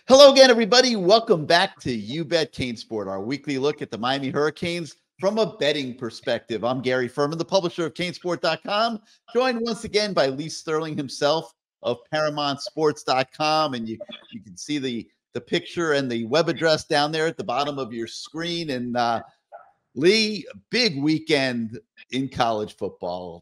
Hello again, everybody. Welcome back to You Bet CaneSport, our weekly look at the Miami Hurricanes from a betting perspective. I'm Gary Furman, the publisher of CaneSport.com, joined once again by Lee Sterling himself of Paramount Sports.com. And you can see the picture and the web address down there at the bottom of your screen. And Lee, big weekend in college football.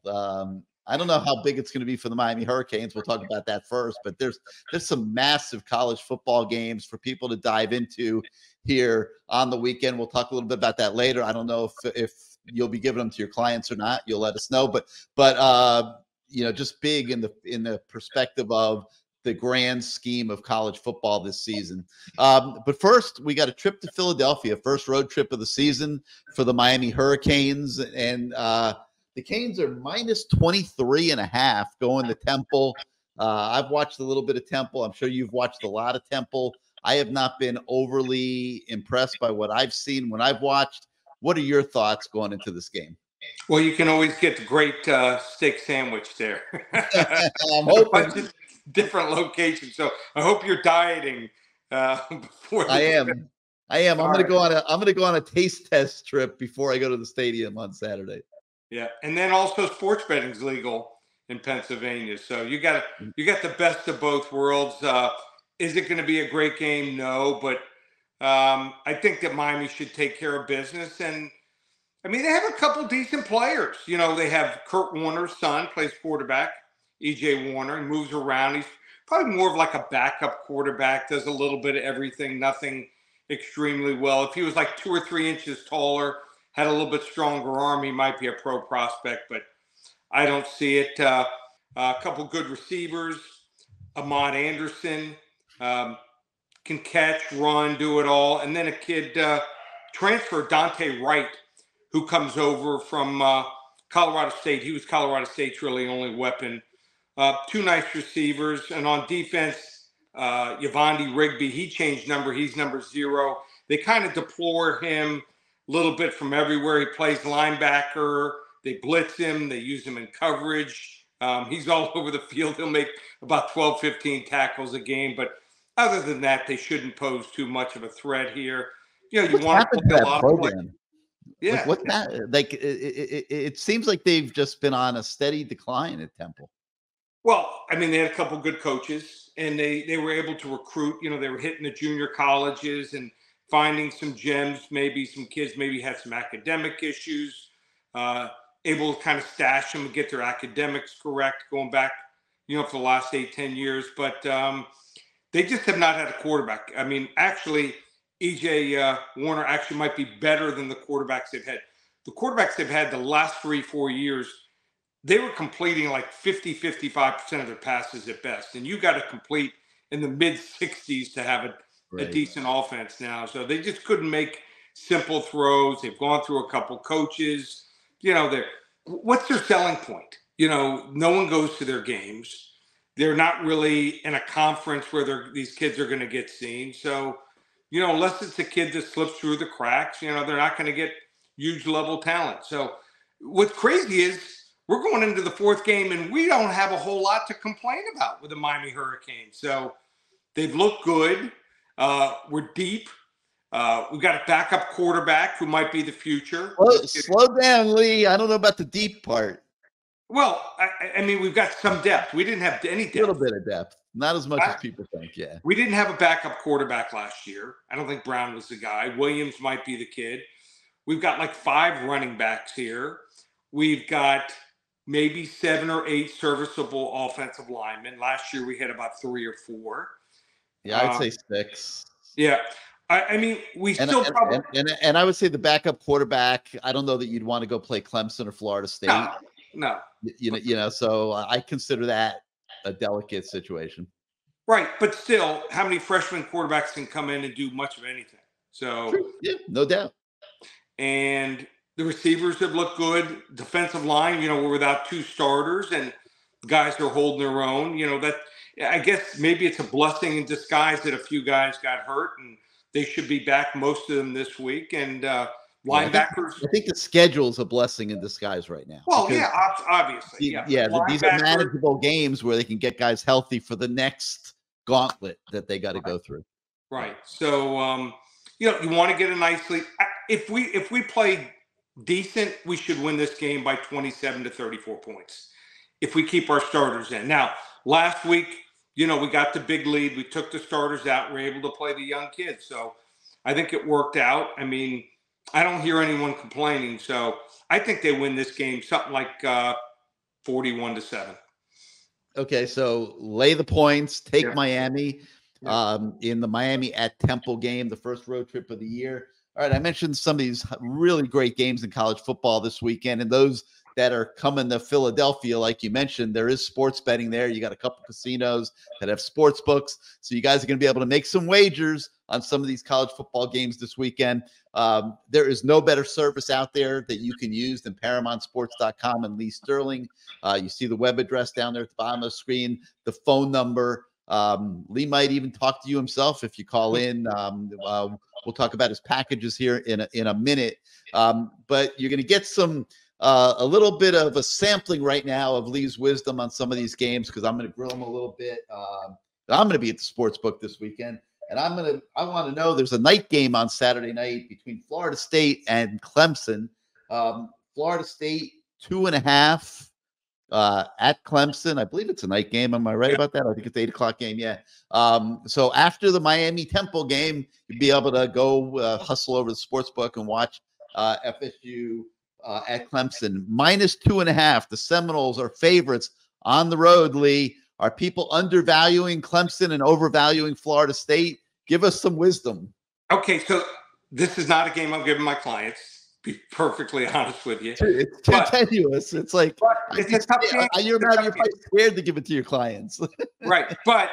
I don't know how big it's going to be for the Miami Hurricanes. We'll talk about that first, but there's some massive college football games for people to dive into here on the weekend. We'll talk a little bit about that later. I don't know if you'll be giving them to your clients or not. You'll let us know, but just big in the perspective of the grand scheme of college football this season. But first, we got a trip to Philadelphia, first road trip of the season for the Miami Hurricanes, and the Canes are minus 23.5 going to Temple. I've watched a little bit of Temple. I'm sure you've watched a lot of Temple. I have not been overly impressed by what I've seen when I've watched. What are your thoughts going into this game? Well, you can always get the great steak sandwich there. I'm hoping. Different locations. So I hope you're dieting before. I am. I'm going to go on a taste test trip before I go to the stadium on Saturday. Yeah, and then also sports betting is legal in Pennsylvania, so you got the best of both worlds. Is it going to be a great game? No, but I think that Miami should take care of business. And I mean, they have a couple decent players. You know, they have Kurt Warner's son plays quarterback, E.J. Warner. He moves around. He's probably more of like a backup quarterback. Does a little bit of everything, nothing extremely well. If he was like 2 or 3 inches taller, had a little bit stronger arm, he might be a pro prospect, but I don't see it. A couple good receivers. Ahmad Anderson can catch, run, do it all. And then a kid transfer, Dante Wright, who comes over from Colorado State. He was Colorado State's really only weapon. 2 nice receivers. And on defense, Yvonne Rigby, he changed number. He's number 0. They kind of deplore him a little bit from everywhere. He plays linebacker. They blitz him. They use him in coverage. He's all over the field. He'll make about 12, 15 tackles a game. But other than that, they shouldn't pose too much of a threat here. You know, you want to play a lot of play. Yeah. Like what's that? Like it seems like they've just been on a steady decline at Temple. Well, I mean, they had a couple good coaches, and they were able to recruit. You know, they were hitting the junior colleges and finding some gems. Maybe some kids maybe had some academic issues, able to kind of stash them and get their academics correct going back, you know, for the last 8-10 years. But they just have not had a quarterback. I mean, actually, E.J. Warner actually might be better than the quarterbacks they've had. The quarterbacks they've had the last 3-4 years, they were completing like 50-55% of their passes at best. And you got to complete in the mid-60s to have a decent offense now. So they just couldn't make simple throws. They've gone through a couple coaches. You know, what's their selling point? You know, no one goes to their games. They're not really in a conference where these kids are going to get seen. So, you know, unless it's a kid that slips through the cracks, you know, they're not going to get huge level talent. So what's crazy is we're going into the 4th game and we don't have a whole lot to complain about with the Miami Hurricanes. So they've looked good. We're deep. We've got a backup quarterback who might be the future. Slow down, Lee. I don't know about the deep part. Well, I mean, we've got some depth. We didn't have any depth. A little bit of depth. Not as much as people think, yeah. We didn't have a backup quarterback last year. I don't think Brown was the guy. Williams might be the kid. We've got like 5 running backs here. We've got maybe 7 or 8 serviceable offensive linemen. Last year we had about 3 or 4. Yeah, I'd say 6. Yeah. I mean, and I would say the backup quarterback, I don't know that you'd want to go play Clemson or Florida State. No. You know, so I consider that a delicate situation. Right, but still, how many freshman quarterbacks can come in and do much of anything? So true. Yeah, no doubt. And the receivers have looked good. Defensive line, you know, we're without 2 starters, and guys are holding their own. You know, that I guess maybe it's a blessing in disguise that a few guys got hurt, and they should be back, most of them this week. And linebackers. I think the schedule is a blessing in disguise right now. Well, yeah, obviously. These are manageable games where they can get guys healthy for the next gauntlet that they got to go through. Right. So, you want to get a nice lead. If we play decent, we should win this game by 27 to 34 points. If we keep our starters in. Now, last week, we got the big lead. We took the starters out. We were able to play the young kids. So I think it worked out. I mean, I don't hear anyone complaining. So I think they win this game something like 41-7. Okay, so lay the points, take Miami Yeah. in the Miami at Temple game, the first road trip of the year. All right, I mentioned some of these really great games in college football this weekend, and those that are coming to Philadelphia, like you mentioned, there is sports betting there. You got a couple casinos that have sports books, so you guys are going to be able to make some wagers on some of these college football games this weekend. There is no better service out there that you can use than ParamountSports.com and Lee Sterling. You see the web address down there at the bottom of the screen, the phone number. Lee might even talk to you himself if you call in. We'll talk about his packages here in a minute. But you're going to get a little bit of a sampling right now of Lee's wisdom on some of these games, because I'm going to grill him a little bit. I'm going to be at the sports book this weekend, and I want to know, there's a night game on Saturday night between Florida State and Clemson. Florida State 2.5 at Clemson. I believe it's a night game. Am I right about that? I think it's 8:00 game. Yeah. So after the Miami Temple game, you'd be able to go hustle over the sports book and watch FSU at Clemson. -2.5. The Seminoles are favorites on the road, Lee. Are people undervaluing Clemson and overvaluing Florida State? Give us some wisdom. Okay, so this is not a game I'm giving my clients. Be perfectly honest with you. It's too tenuous. It's like, it's a tough game. You're probably scared to give it to your clients. Right. But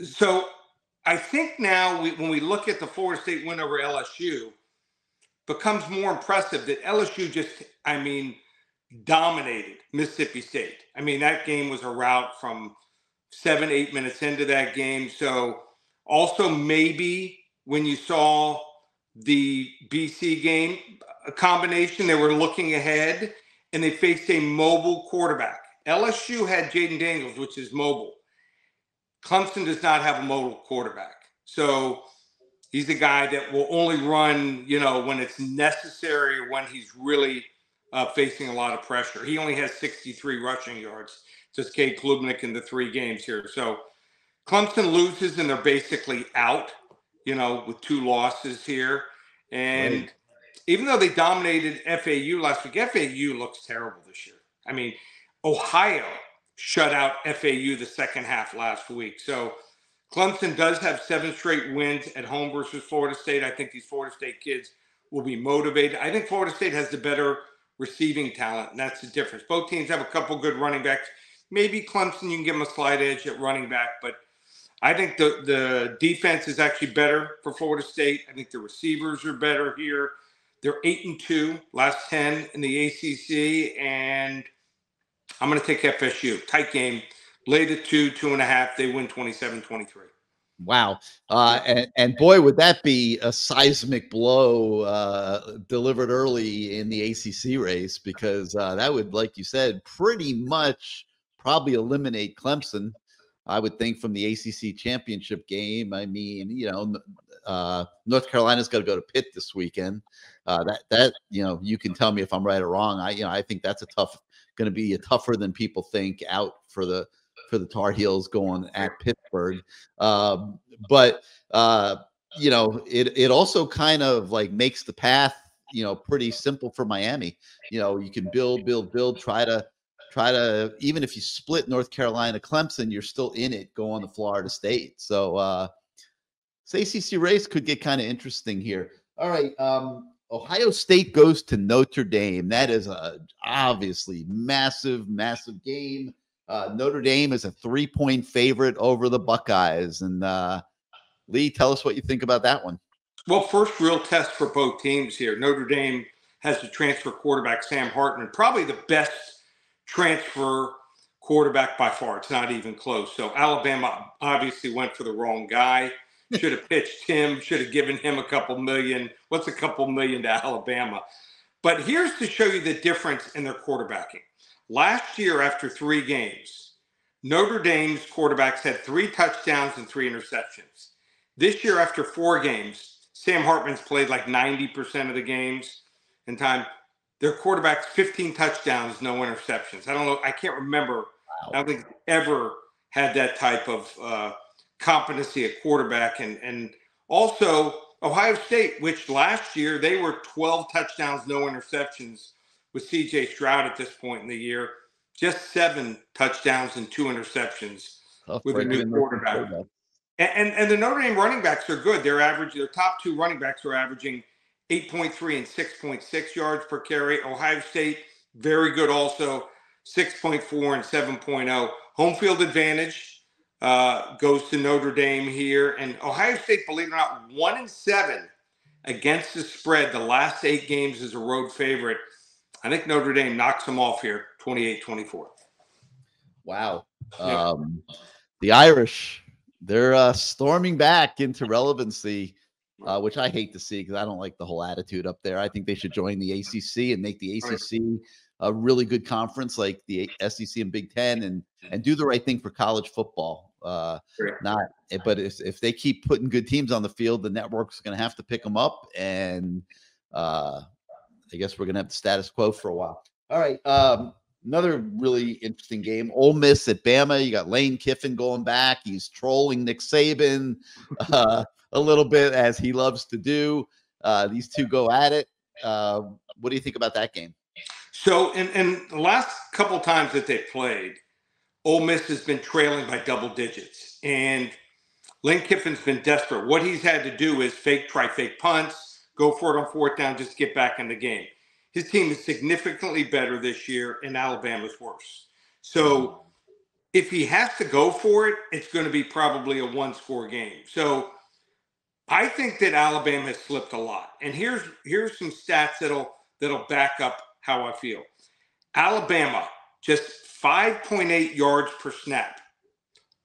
so I think now when we look at the Florida State win over LSU, becomes more impressive that LSU just, dominated Mississippi State. I mean, that game was a rout from 7-8 minutes into that game. So also maybe when you saw the BC game, a combination, they were looking ahead and they faced a mobile quarterback. LSU had Jaden Daniels, which is mobile. Clemson does not have a mobile quarterback. So he's a guy that will only run, when it's necessary or when he's really facing a lot of pressure. He only has 63 rushing yards. Just Cade Klubnik in the 3 games here. So Clemson loses and they're basically out, with 2 losses here. And even though they dominated FAU last week, FAU looks terrible this year. I mean, Ohio shut out FAU the second half last week. So Clemson does have 7 straight wins at home versus Florida State. I think these Florida State kids will be motivated. I think Florida State has the better receiving talent, and that's the difference. Both teams have a couple good running backs. Maybe Clemson, you can give them a slight edge at running back, but I think the defense is actually better for Florida State. I think the receivers are better here. They're 8-2, last 10 in the ACC, and I'm going to take FSU. Tight game. Lay the 2.5. They win 27-23. Wow. And boy, would that be a seismic blow delivered early in the ACC race, because that would, like you said, pretty much probably eliminate Clemson, I would think, from the ACC championship game. I mean, North Carolina's got to go to Pitt this weekend. You can tell me if I'm right or wrong. I think that's going to be a tougher than people think out for the Tar Heels going at Pittsburgh. But it also kind of like makes the path, pretty simple for Miami. You can build, try to, even if you split North Carolina, Clemson, you're still in it going to Florida State. So this ACC race could get kind of interesting here. All right. Ohio State goes to Notre Dame. That is obviously massive game. Notre Dame is a 3-point favorite over the Buckeyes. And Lee, tell us what you think about that one. Well, first real test for both teams here. Notre Dame has the transfer quarterback, Sam Hartman, probably the best transfer quarterback by far. It's not even close. So Alabama obviously went for the wrong guy. Should have pitched him, should have given him a couple million. What's a couple million to Alabama? But here's to show you the difference in their quarterbacking. Last year, after 3 games, Notre Dame's quarterbacks had 3 touchdowns and 3 interceptions. This year, after 4 games, Sam Hartman's played like 90% of the games in time. Their quarterback's 15 touchdowns, no interceptions. I don't know. I can't remember. I don't think ever had that type of competency at quarterback. And also Ohio State, which last year they were 12 touchdowns, no interceptions with C.J. Stroud at this point in the year. Just 7 touchdowns and 2 interceptions with a new quarterback. And the Notre Dame running backs are good. Their top 2 running backs are averaging 8.3 and 6.6 yards per carry. Ohio State, very good also, 6.4 and 7.0. Home field advantage goes to Notre Dame here. And Ohio State, believe it or not, 1-7 against the spread. The last 8 games as a road favorite. I think Notre Dame knocks them off here, 28-24. Wow. The Irish, they're storming back into relevancy, which I hate to see because I don't like the whole attitude up there. I think they should join the ACC and make the ACC a really good conference like the SEC and Big Ten and do the right thing for college football. But if they keep putting good teams on the field, the network's going to have to pick them up. And I guess we're going to have the status quo for a while. All right. Another really interesting game. Ole Miss at Bama. You got Lane Kiffin going back. He's trolling Nick Saban a little bit, as he loves to do. These two go at it. What do you think about that game? So in the last couple of times that they've played, Ole Miss has been trailing by double digits. And Lane Kiffin's been desperate. What he's had to do is try fake punts, go for it on 4th down, just get back in the game. His team is significantly better this year, and Alabama's worse. So if he has to go for it, it's going to be probably a 1-score game. So I think that Alabama has slipped a lot. And here's some stats that'll back up how I feel. Alabama, just 5.8 yards per snap.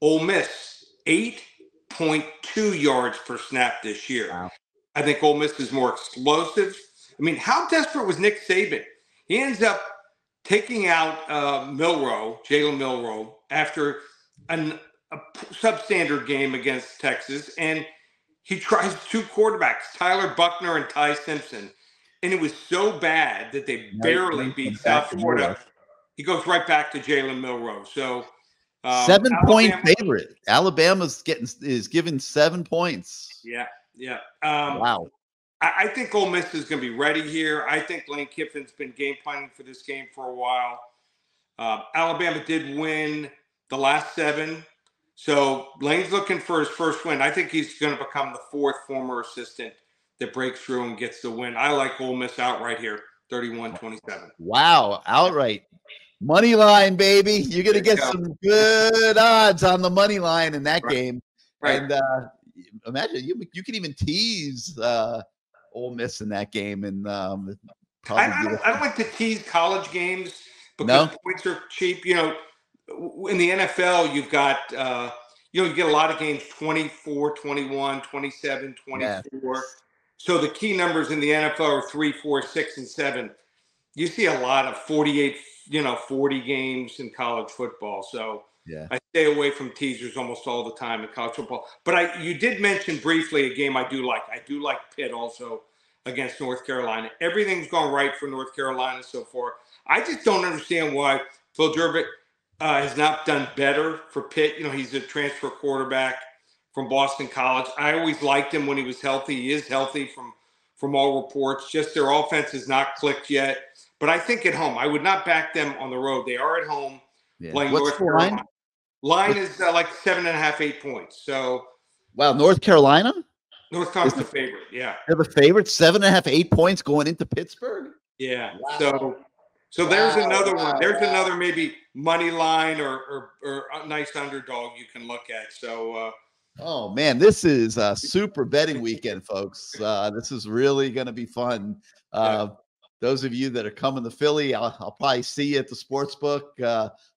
Ole Miss, 8.2 yards per snap this year. Wow. I think Ole Miss is more explosive. I mean, how desperate was Nick Saban? He ends up taking out Jalen Milroe, after a substandard game against Texas, and he tries 2 quarterbacks, Tyler Buckner and Ty Simpson, and it was so bad that they barely beat South Florida. He goes right back to Jalen Milroe. So 7-point favorite. Alabama's is given 7 points. Yeah. Wow. I think Ole Miss is going to be ready here. I think Lane Kiffin's been game planning for this game for a while. Alabama did win the last 7. So Lane's looking for his first win. I think he's going to become the 4th former assistant that breaks through and gets the win. I like Ole Miss outright here, 31-27. Wow, outright. Money line, baby. You're going to get some good odds on the money line in that game. Right. And imagine you could even tease Ole Miss in that game. And I don't like to tease college games because points are cheap. You know, in the NFL, you've got you get a lot of games 24, 21, 27, 24. Yeah. So the key numbers in the NFL are 3, 4, 6, and 7. You see a lot of 48, 40 games in college football. So I stay away from teasers almost all the time in college football. But you did mention briefly a game I do like. I do like Pitt also against North Carolina. Everything's gone right for North Carolina so far. I just don't understand why Phil Jervik has not done better for Pitt. He's a transfer quarterback from Boston College. I always liked him when he was healthy. He is healthy from all reports. Just their offense has not clicked yet. But I think at home, I would not back them on the road. They are at home playing North Carolina. Line is like 7.5, 8 points. So, wow, North Carolina? North Carolina's the favorite, yeah. They're the favorite, 7.5, 8 points going into Pittsburgh? Yeah. Wow. So there's another one. There's another maybe money line or a nice underdog you can look at. So, oh man, this is a super betting weekend, folks. This is really going to be fun. Those of you that are coming to Philly, I'll probably see you at the sports book.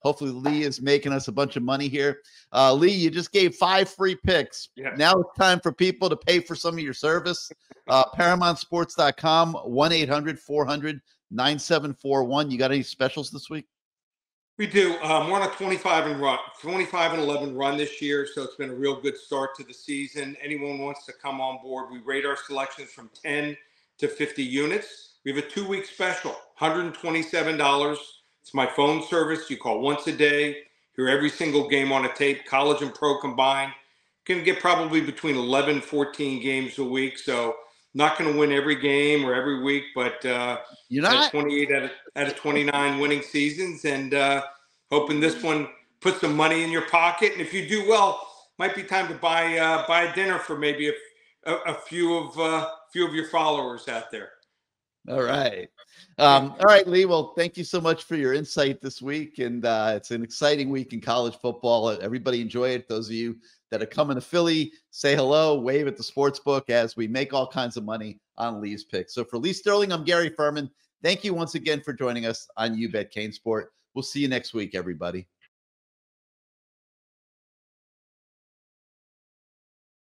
Hopefully Lee is making us a bunch of money here. Lee, you just gave 5 free picks. Yeah. Now it's time for people to pay for some of your service. ParamountSports.com, 1-800-400-9741. You got any specials this week? We do. We're on a 25-11 run this year, so it's been a real good start to the season. Anyone wants to come on board, we rate our selections from 10 to 50 units. We have a 2-week special, $127. It's my phone service. You call once a day, hear every single game on a tape, college and pro combined. Can get probably between 11, 14 games a week. So not going to win every game or every week, but You're had not? 28 out of 29 winning seasons, and hoping this one puts some money in your pocket. And if you do well, might be time to buy a dinner for maybe a few of your followers out there. All right. All right, Lee. Well, thank you so much for your insight this week. And it's an exciting week in college football. Everybody enjoy it. Those of you that are coming to Philly, say hello, wave at the sports book as we make all kinds of money on Lee's picks. So for Lee Sterling, I'm Gary Furman. Thank you once again for joining us on You Bet CaneSport. We'll see you next week, everybody.